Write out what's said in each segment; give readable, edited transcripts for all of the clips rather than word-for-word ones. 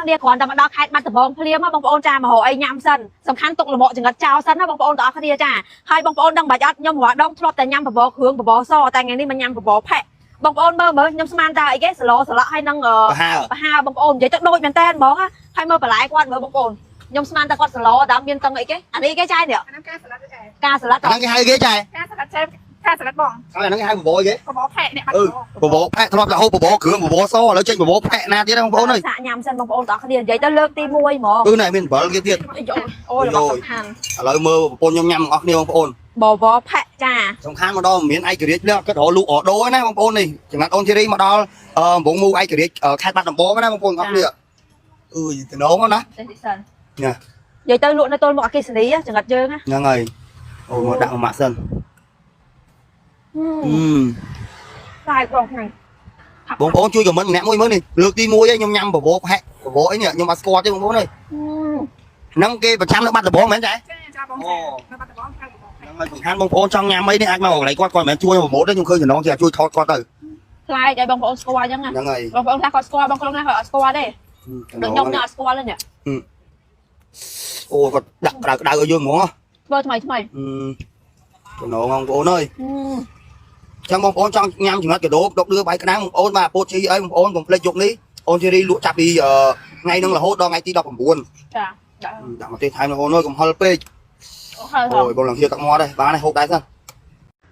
គ្នាគ្រាន់តែមកដល់ខេត្តបាត់ដំបងភ្លាមបងប្អូនចាមករកអីញ៉ាំសិនសំខាន់ទុកលំអកចង្រិតចោលសិនណាបងប្អូនទាំងអស់គ្នាចាហើយបងប្អូនដឹងបាច់អត់ខ្ញុំរាល់ដងធ្លាប់តែញ៉ាំបបរគ្រឿងបបរសតែថ្ងៃនេះមកញ៉ាំបបរផាក់បងប្អូនមើលខ្ញុំស្មានតែអីគេសឡសឡក់ហើយនឹងប្រហាបងប្អូននិយាយទៅដូចមែនតើហ្មងហើយមើលបន្លែគាត់មើលបងប្អូនខ្ញុំស្មានតែគាត់សឡតាមមានតឹងអីគេអានេះគេចាយនេះការសាឡាត់ហ្នឹងគេហៅគេចាយការសាឡាត់ចាយការសាឡាត់បងហើយអាហ្នឹងគេហៅបបរគេបបរផាក់នេះបបរផាក់ធ្លាប់តែហូបបបរគ្រឿងបបរសឥឡូវចេញបបរផាក់ណាទៀតបងប្អូនអើយសាក់ញ៉ាំសិនបងប្អូនទាំងអស់គ្នានិយាយទៅលើកទី1ហ្មងគឺណែមានអំបិលគេទៀតអូរបស់សំខាន់ឥឡូវមើលប្រពន្ធខ្ញុំញ៉ាំទាំងអស់គ្នាបងប្អូនបបរផាក់ចាសំខាន់មកដល់មានឯករាជ្យនេះគាត់រកលូកអដូរណាបងប្អូននេះចំណត់អូនធីរីមកដល់កំពង់មូឯករាជ្យខេត្តបាត់ដំបងណាបងប្អូនទាំងអស់គ្នាអឺតំណងណាទេសិននិយាយទៅលក់នៅទល់មុខអគ្គិសនីចង្រិតយើងហ្នឹងហើយអូមកដាក់មួយម៉ាក់សិនតែបងហ្នឹងបងប្អូនជួយខមមិនម្នាក់មួយមើលនេះលើកទី1ឯងខ្ញុំញ៉ាំបបរផាក់បបរអីនេះខ្ញុំអត់ស្គាល់ទេបងប្អូនអើយហ្នឹងគេប្រចាំនៅបាត់ដំបងមែនទេចាបងចានៅបាត់ដំបងខេត្តហ្នឹងហើយសំខាន់បងប្អូនចង់ញ៉ាំអីនេះអាចមកកន្លែងគាត់មិនមែនជួយប្រម៉ូទទេខ្ញុំឃើញចំណងគេជួយថតគាត់ទៅខ្លាចឲ្យបងប្អូនស្គាល់អញ្ចឹងហ្នឹងហើយបងប្អូនខ្លះគាត់ស្គាល់បងប្អូនខ្លះគាត់អត់ស្គាល់ទេដូចខ្ញុំអត់ស្គាល់ទេនេះអូគាត់ដាក់ក្តៅឲ្យយើងហ្មងធ្វើថ្មីចំណងបងប្អូនអើយចឹងបងប្អូនចង់ញ៉ាំចង្រិតកាដូដុកលឿបាយក្តាំងបងប្អូនបាទពោតជីអីបងប្អូនកុំភ្លេចយកនេះអូនធីរីលក់ចាប់ពីថ្ងៃហ្នឹងរហូតដល់ថ្ងៃទី19ចាដាក់មកទេថែមបងប្អូនអើយកុំហិលពេកអូយបងឡើងជាទឹកមាត់ទេបានហើយហូបដែរសិន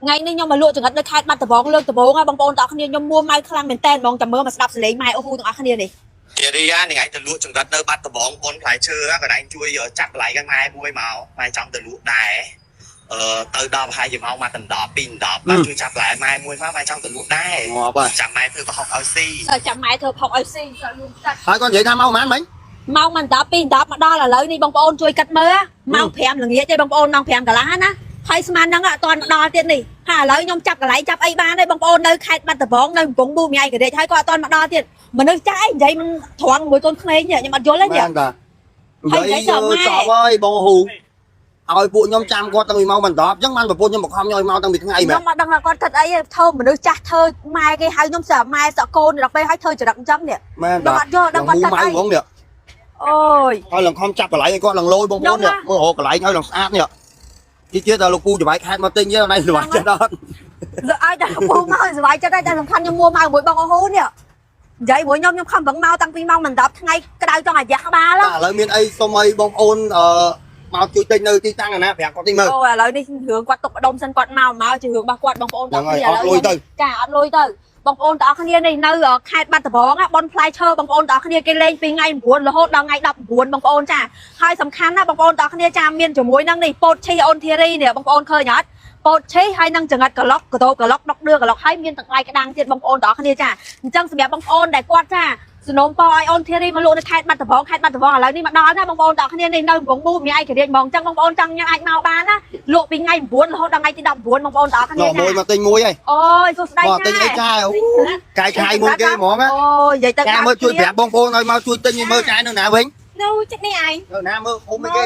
ថ្ងៃនេះខ្ញុំមកលក់ចង្រិតនៅខេត្តបាត់ដំបងលើកដំបងបងប្អូនទាំងអស់គ្នាខ្ញុំមួម៉ៅខ្លាំងមែនតើបងចាំមើលមកស្ដាប់សលេងម៉ែអូហ៊ូទាំងអស់គ្នានេះជារីយ៉ាថ្ងៃទៅលក់ចង្រិតនៅបាត់ដំបងបងផ្លែឈើកន្លែងជួយចាប់កន្លែងហ្នឹងម៉ែមួយមកម៉ែចង់ទៅលក់ដែរទៅដល់ប្រហែលជាម៉ោងមកដល់2 10បាទជួយចាប់កន្លែងម៉ែមួយមកម៉ែចង់ទៅលក់ដែរចាំម៉ែធ្វើប្រហុកឲ្យស៊ីចាំម៉ែធ្វើប្រហុកឲ្យស៊ីចូលលក់ចាត់ហើយគាត់និយាយថាម៉ោងប៉ុន្មានមិញម៉ោងមកដល់2 10មកដល់ឥឡូវនេះបងប្អូនជួយកាត់មើលម៉ោង5ល្ងាចទេបងប្អូនម៉ោង5កន្លះណាហើយស្មានហ្នឹងអត់ទាន់មកដល់ទៀតនេះហើយឥឡូវខ្ញុំចាប់កន្លែងចាប់អីបានទេបងប្អូននៅខេត្តបាត់ដំបងនៅកំពង់ប៊ូមីឯករាជ្យហើយក៏អត់ទាន់មកដល់ទៀតមនុស្សចាស់អីនិយាយមិនត្រង់មួយកូនក្មេងខ្ញុំអត់យល់ទេនិយាយទៅម៉ែចប់ហើយបងហ៊ូឲ្យពួកខ្ញុំចាំគាត់តាំងពីម៉ោង10អញ្ចឹងបានប្រពន្ធខ្ញុំបង្ខំខ្ញុំឲ្យមកតាំងពីថ្ងៃមែនខ្ញុំមកដឹងថាគាត់គិតអីធ្វើមនុស្សចាស់ធ្វើម៉ែគេហៅខ្ញុំស្រាប់ម៉ែសក់កូនដល់ពេលឲ្យធ្វើចរិតអញ្ចឹងនេះមែនអត់យល់ដឹងគាត់គិតអីអូយហើយឡើងខំចាប់កន្លែងឲ្យគាត់ឡើងលយបងប្អូននេះមើលរកកន្លែងឲ្យឡើងស្អាតនេះទីទៀតដល់លោកពូច្បាយខេតមកទិញទៀតណៃស្វាយចិត្តអត់ឲ្យតែពូមកស្វាយចិត្តតែសំខាន់ខ្ញុំមួមកមួយបងអូហ៊ូនេះនិយាយមួយខ្ញុំខំប្រឹងមកតាំងពីម៉ោង10ថ្ងៃក្តៅចង់អាយ៉ាក្បាលឥឡូវមានអីសុំអីបងប្អូនមកជួយទិញនៅទីតាំងណាប្រាប់គាត់តិចមើលអូឥឡូវនេះរឿងគាត់ទុកបដុំសិនគាត់មកជារឿងរបស់គាត់បងប្អូនទាំងគ្នាឥឡូវចាអត់លុយទៅបងប្អូនទាំងអស់គ្នានេះនៅខេត្តបាត់ដំបងបនផ្លែឈើបងប្អូនទាំងអស់គ្នាគេលេងពីថ្ងៃ9រហូតដល់ថ្ងៃ19បងប្អូនចាហើយសំខាន់ណាបងប្អូនទាំងអស់គ្នាចាមានជាមួយនឹងនេះពោតឈីអូនធីរីនេះបងប្អូនឃើញអត់ពោតឈីហើយនឹងចង្រិតក្លុកកដោក្លុកដុកដឿក្លុកហើយមានទាំងដៃក្តាំងទៀតបងប្អូនទាំងអស់គ្នាចាអញ្ចឹងសម្រាប់បងប្អូនដែលគាត់ចាสนมปอยអូនធីរីមកលក់នៅខេត្តបាត់ដំបងឥឡូវនេះមកដល់ណាបងប្អូនទាំងគ្នានេះនៅកំពង់ប៊ូមីឯករាជ្យហ្មងអញ្ចឹងបងប្អូនចង់ញ៉ាំអាចមកបានណាលក់ពីថ្ងៃ9រហូតដល់ថ្ងៃទី19បងប្អូនទាំងគ្នាណាមួយមកទិញមួយហីអូយសួស្ដីចាទិញអីចាកាយឆាយមួយគេហ្មងអូយនិយាយទៅចាមើលជួយប្រាប់បងប្អូនឲ្យមកជួយទិញមើលចាយនៅណាវិញនៅចិត្តនេះឯងនៅណាមើលភូមិគេ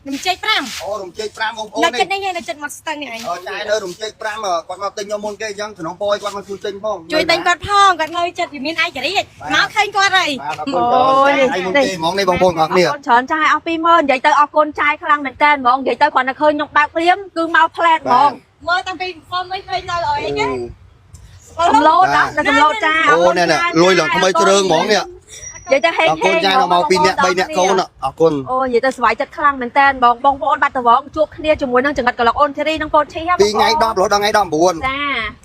រំចេក5អូរំចេក5បងប្អូននៅចិត្តនេះឯងនៅចិត្តមកស្ទឹងនេះឯងចាយនៅរំចេក5គាត់មកទិញខ្ញុំមុនគេអញ្ចឹងសំណងពយគាត់មកជួយទិញផងជួយទិញគាត់ផងគាត់នៅចិត្តវាមានឯករាជ្យមកឃើញគាត់ហើយអូយឯងមុនគេហ្មងនេះបងប្អូនទាំងគ្នាច្រើនចាយអស់20000និយាយទៅអរគុណចាយខ្លាំងមែនតើហ្មងនិយាយទៅគាត់នៅឃើញខ្ញុំបើកព្រាមគឺមកផ្លែតហ្មងមើលតាំងពីហ្វុំមិនឃើញនៅអីគេសំឡូតដល់សំឡូតចាអូនេះលុយឡើងថ្មីជ្រើងហ្មងនេះនិយាយទៅហេងអរគុណចាយមក2នាក់3នាក់កូនអរគុណអូនិយាយទៅស្វ័យចិត្តខ្លាំងមែនតើបងប្អូនបាត់ដំបងជួបគ្នាជាមួយនឹងចង្រិតក្លុកអូនធីរីនិងពោតឈីពីថ្ងៃ10រហូតដល់ថ្ងៃ19ចា